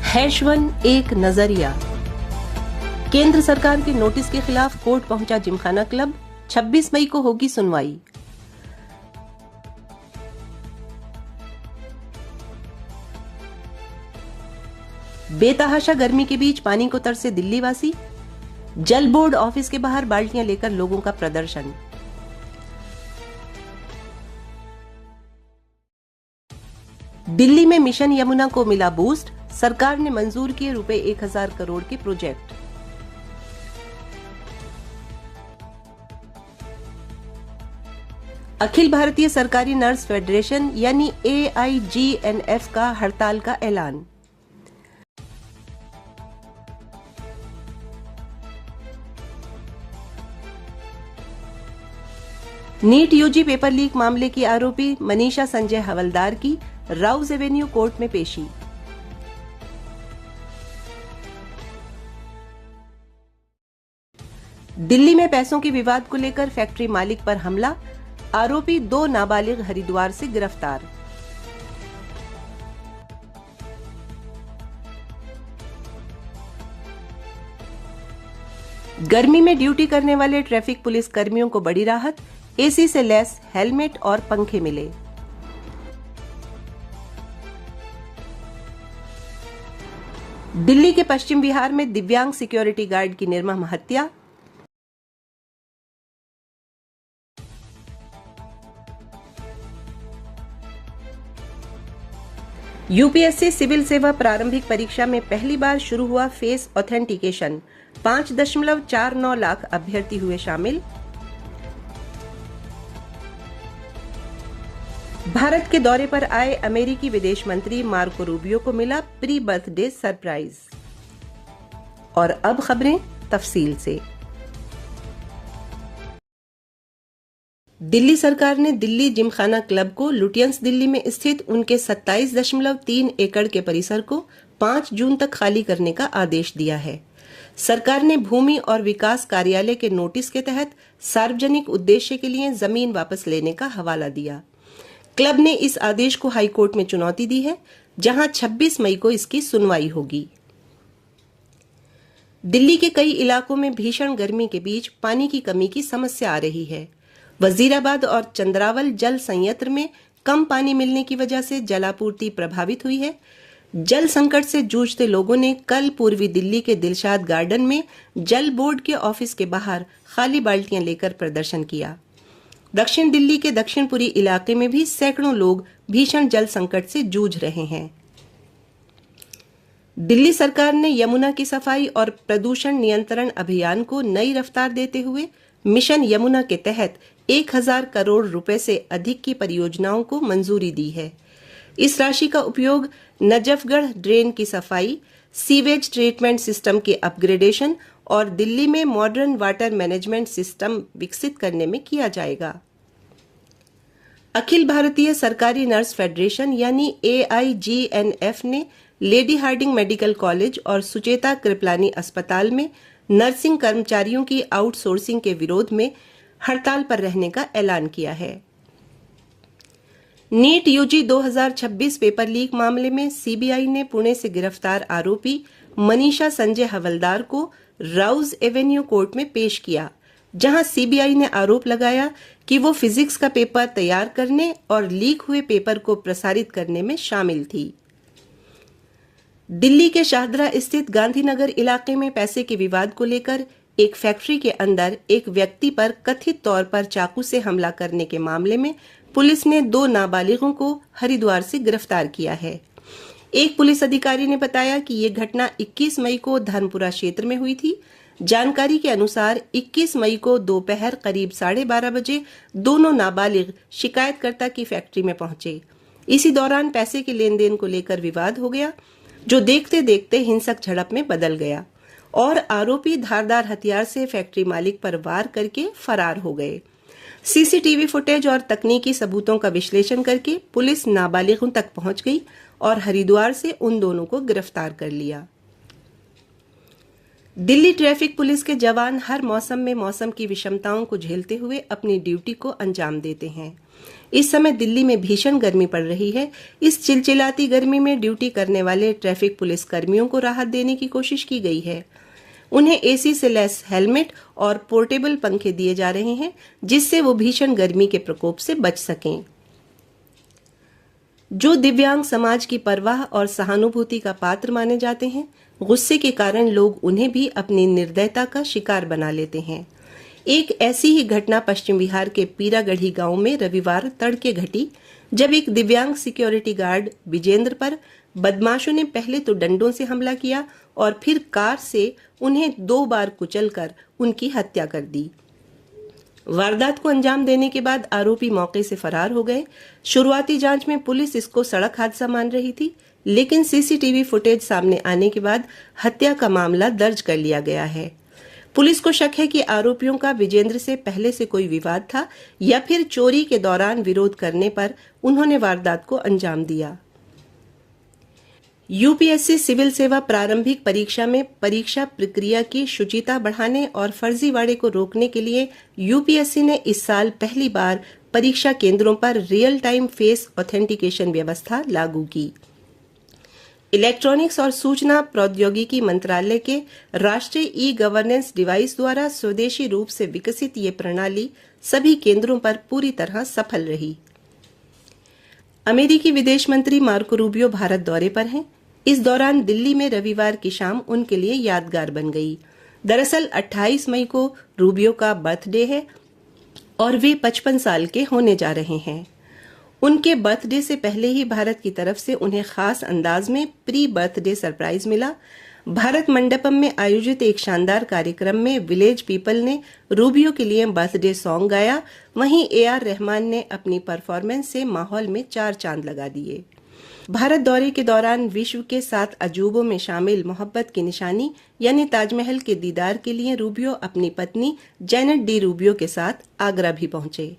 हैशवन एक नजरिया। केंद्र सरकार के नोटिस के खिलाफ कोर्ट पहुंचा जिमखाना क्लब। 26 मई को होगी सुनवाई। बेतहाशा गर्मी के बीच पानी को तरसे दिल्ली वासी। जल बोर्ड ऑफिस के बाहर बाल्टियां लेकर लोगों का प्रदर्शन। दिल्ली में मिशन यमुना को मिला बूस्ट। सरकार ने मंजूर किए रुपए 1000 करोड़ के प्रोजेक्ट। अखिल भारतीय सरकारी नर्स फेडरेशन यानी AIGNF का हड़ताल का ऐलान। नीट यूजी पेपर लीक मामले की आरोपी मनीषा संजय हवलदार की राउज एवेन्यू कोर्ट में पेशी। दिल्ली में पैसों के विवाद को लेकर फैक्ट्री मालिक पर हमला। आरोपी 2 नाबालिग हरिद्वार से गिरफ्तार। गर्मी में ड्यूटी करने वाले ट्रैफिक पुलिस कर्मियों को बड़ी राहत। एसी से लैस हेलमेट और पंखे मिले। दिल्ली के पश्चिम विहार में दिव्यांग सिक्योरिटी गार्ड की निर्मम हत्या। यूपीएससी सिविल सेवा प्रारंभिक परीक्षा में पहली बार शुरू हुआ फेस ऑथेंटिकेशन। 5.49 लाख अभ्यर्थी हुए शामिल। भारत के दौरे पर आए अमेरिकी विदेश मंत्री मार्को रूबियो को मिला प्री बर्थडे सरप्राइज। और अब खबरें तफसील से। दिल्ली सरकार ने दिल्ली जिमखाना क्लब को लुटियंस दिल्ली में स्थित उनके 27.3 एकड़ के परिसर को 5 जून तक खाली करने का आदेश दिया है। सरकार ने भूमि और विकास कार्यालय के नोटिस के तहत सार्वजनिक उद्देश्य के लिए जमीन वापस लेने का हवाला दिया। क्लब ने इस आदेश को हाईकोर्ट में चुनौती दी है, जहां 26 मई को इसकी सुनवाई होगी। दिल्ली के कई इलाकों में भीषण गर्मी के बीच पानी की कमी की समस्या आ रही है। वजीराबाद और चंद्रावल जल संयंत्र में कम पानी मिलने की वजह से जलापूर्ति प्रभावित हुई है। जल संकट से जूझते लोगों ने कल पूर्वी दिल्ली के दिलशाद गार्डन में जल बोर्ड के ऑफिस के बाहर खाली बाल्टियां लेकर प्रदर्शन किया। दक्षिण दिल्ली के दक्षिणपुरी इलाके में भी सैकड़ों लोग भीषण जल संकट से जूझ रहे हैं। दिल्ली सरकार ने यमुना की सफाई और प्रदूषण नियंत्रण अभियान को नई रफ्तार देते हुए मिशन यमुना के तहत 1000 करोड़ रुपए से अधिक की परियोजनाओं को मंजूरी दी है। इस राशि का उपयोग नजफगढ़ ड्रेन की सफाई, सीवेज ट्रीटमेंट सिस्टम के अपग्रेडेशन और दिल्ली में मॉडर्न वाटर मैनेजमेंट सिस्टम विकसित करने में किया जाएगा। अखिल भारतीय सरकारी नर्स फेडरेशन यानी AIGNF ने लेडी हार्डिंग मेडिकल कॉलेज और सुचेता कृपलानी अस्पताल में नर्सिंग कर्मचारियों की आउटसोर्सिंग के विरोध में हड़ताल पर रहने का ऐलान किया है। नीट यूजी 2026 पेपर लीक मामले में सीबीआई ने पुणे से गिरफ्तार आरोपी मनीषा संजय हवलदार को राउज एवेन्यू कोर्ट में पेश किया, जहां सीबीआई ने आरोप लगाया कि वो फिजिक्स का पेपर तैयार करने और लीक हुए पेपर को प्रसारित करने में शामिल थी। दिल्ली के शाहदरा स्थित गांधीनगर इलाके में पैसे के विवाद को लेकर एक फैक्ट्री के अंदर एक व्यक्ति पर कथित तौर पर चाकू से हमला करने के मामले में पुलिस ने 2 नाबालिगों को हरिद्वार से गिरफ्तार किया है। एक पुलिस अधिकारी ने बताया कि ये घटना 21 मई को धर्मपुरा क्षेत्र में हुई थी। जानकारी के अनुसार 21 मई को दोपहर करीब 12:30 बजे दोनों नाबालिग शिकायतकर्ता की फैक्ट्री में पहुंचे। इसी दौरान पैसे के लेन देन को लेकर विवाद हो गया, जो देखते देखते हिंसक झड़प में बदल गया और आरोपी धारदार हथियार से फैक्ट्री मालिक पर वार करके फरार हो गए। सीसीटीवी फुटेज और तकनीकी सबूतों का विश्लेषण करके पुलिस नाबालिगों तक पहुंच गई और हरिद्वार से उन दोनों को गिरफ्तार कर लिया। दिल्ली ट्रैफिक पुलिस के जवान हर मौसम में मौसम की विषमताओं को झेलते हुए अपनी ड्यूटी को अंजाम देते हैं। इस समय दिल्ली में भीषण गर्मी पड़ रही है। इस चिलचिलाती गर्मी में ड्यूटी करने वाले ट्रैफिक पुलिस कर्मियों को राहत देने की कोशिश की गई है। उन्हें एसी से लैस हेलमेट और पोर्टेबल पंखे दिए जा रहे हैं, जिससे वो भीषण गर्मी के प्रकोप से बच सकें। जो दिव्यांग समाज की परवाह और सहानुभूति का पात्र माने जाते हैं, गुस्से के कारण लोग उन्हें भी अपनी निर्दयता का शिकार बना लेते हैं। एक ऐसी ही घटना पश्चिम बिहार के पीरागढ़ी गांव में रविवार तड़के घटी, जब एक दिव्यांग सिक्योरिटी गार्ड विजेंद्र पर बदमाशों ने पहले तो डंडों से हमला किया और फिर कार से उन्हें 2 बार कुचलकर उनकी हत्या कर दी। वारदात को अंजाम देने के बाद आरोपी मौके से फरार हो गए। शुरुआती जांच में पुलिस इसको सड़क हादसा मान रही थी, लेकिन सीसीटीवी फुटेज सामने आने के बाद हत्या का मामला दर्ज कर लिया गया है। पुलिस को शक है कि आरोपियों का विजेंद्र से पहले से कोई विवाद था या फिर चोरी के दौरान विरोध करने पर उन्होंने वारदात को अंजाम दिया। यूपीएससी सिविल सेवा प्रारंभिक परीक्षा में परीक्षा प्रक्रिया की शुचिता बढ़ाने और फर्जीवाड़े को रोकने के लिए यूपीएससी ने इस साल पहली बार परीक्षा केंद्रों पर रियल टाइम फेस ऑथेंटिकेशन व्यवस्था लागू की। इलेक्ट्रॉनिक्स और सूचना प्रौद्योगिकी मंत्रालय के राष्ट्रीय ई गवर्नेंस डिवाइस द्वारा स्वदेशी रूप से विकसित ये प्रणाली सभी केंद्रों पर पूरी तरह सफल रही। अमेरिकी विदेश मंत्री मार्को रूबियो भारत दौरे पर हैं। इस दौरान दिल्ली में रविवार की शाम उनके लिए यादगार बन गई। दरअसल 28 मई को रूबियो का बर्थडे है और वे 55 साल के होने जा रहे हैं। उनके बर्थडे से पहले ही भारत की तरफ से उन्हें खास अंदाज में प्री बर्थडे सरप्राइज मिला। भारत मंडपम में आयोजित एक शानदार कार्यक्रम में विलेज पीपल ने रूबियो के लिए बर्थडे सॉन्ग गाया। वहीं AR रहमान ने अपनी परफॉर्मेंस से माहौल में 4 चांद लगा दिए। भारत दौरे के दौरान विश्व के 7 अजूबों में शामिल मोहब्बत की निशानी यानी ताजमहल के दीदार के लिए रूबियो अपनी पत्नी जेनेट डी रूबियो के साथ आगरा भी पहुंचे।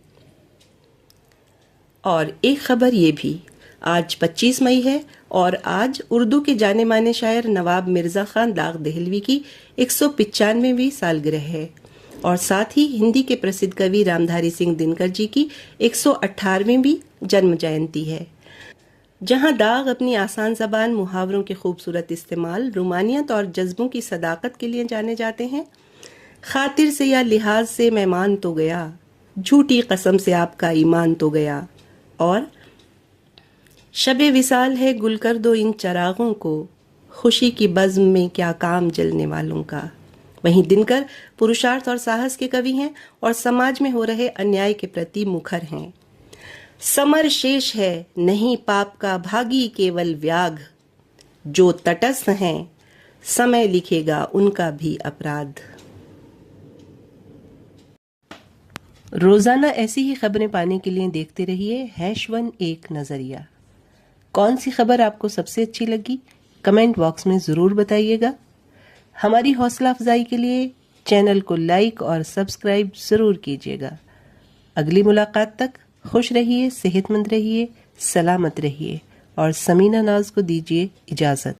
और एक खबर ये भी, आज 25 मई है और आज उर्दू के जाने माने शायर नवाब मिर्जा खान दाग दहलवी की 195वीं सालगिरह है और साथ ही हिंदी के प्रसिद्ध कवि रामधारी सिंह दिनकर जी की 118वीं भी जन्म जयंती है। जहां दाग अपनी आसान ज़बान, मुहावरों के खूबसूरत इस्तेमाल, रूमानियत और जज्बों की सदाकत के लिए जाने जाते हैं। खातिर से या लिहाज से मैं मान तो गया, झूठी कसम से आपका ईमान तो गया। और शबे विसाल है गुल कर दो इन चरागों को, खुशी की बज़्म में क्या काम जलने वालों का। वहीं दिनकर पुरुषार्थ और साहस के कवि हैं और समाज में हो रहे अन्याय के प्रति मुखर हैं। समर शेष है नहीं पाप का भागी केवल व्याघ, जो तटस्थ हैं समय लिखेगा उनका भी अपराध। रोजाना ऐसी ही खबरें पाने के लिए देखते रहिए #1 एक नजरिया। कौन सी खबर आपको सबसे अच्छी लगी कमेंट बॉक्स में जरूर बताइएगा। हमारी हौसला अफजाई के लिए चैनल को लाइक और सब्सक्राइब जरूर कीजिएगा। अगली मुलाकात तक खुश रहिए, सेहतमंद रहिए, सलामत रहिए और समीना नाज को दीजिए इजाजत।